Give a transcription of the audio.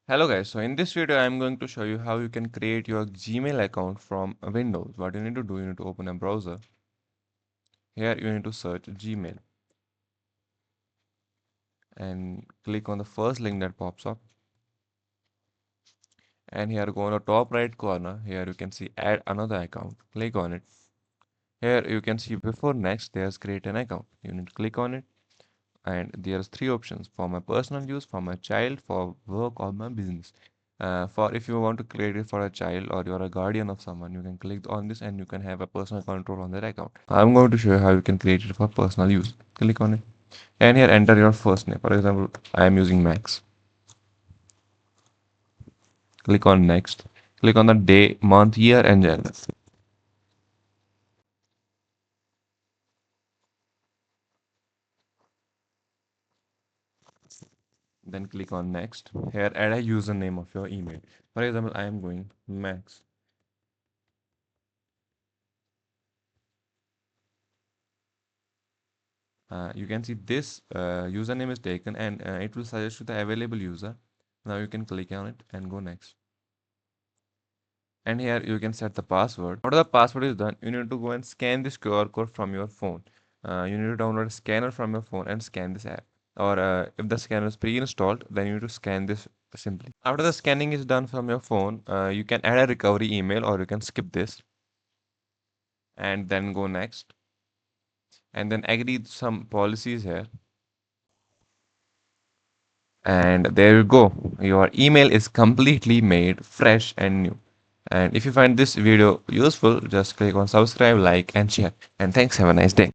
Hello guys, so in this video I'm going to show you how you can create your Gmail account from Windows. What you need to do, you need to open a browser. Here you need to search Gmail and click on the first link that pops up. And here go on the top right corner, here you can see add another account. Click on it. Here you can see before next there's create an account. You need to click on it and there's three options for my personal use, for my child, for work or my business. For if you want to create it for a child or you're a guardian of someone, you can click on this and you can have a personal control on their account. I'm going to show you how you can create it for personal use. Click on it and here enter your first name. For example, I am using Max. Click on next. Click on the day, month, year and gender. Then click on next. Here add a username of your email. For example, I am going Max. You can see this username is taken and it will suggest you the available user. Now you can click on it and go next. And here you can set the password. After the password is done, you need to go and scan this QR code from your phone. You need to download a scanner from your phone and scan this app. Or if the scanner is pre-installed, then you need to scan this simply. After the scanning is done from your phone, you can add a recovery email or you can skip this and then go next. And then agree some policies here. And there you go. Your email is completely made fresh and new. And if you find this video useful, just click on subscribe, like, and share. And thanks. Have a nice day.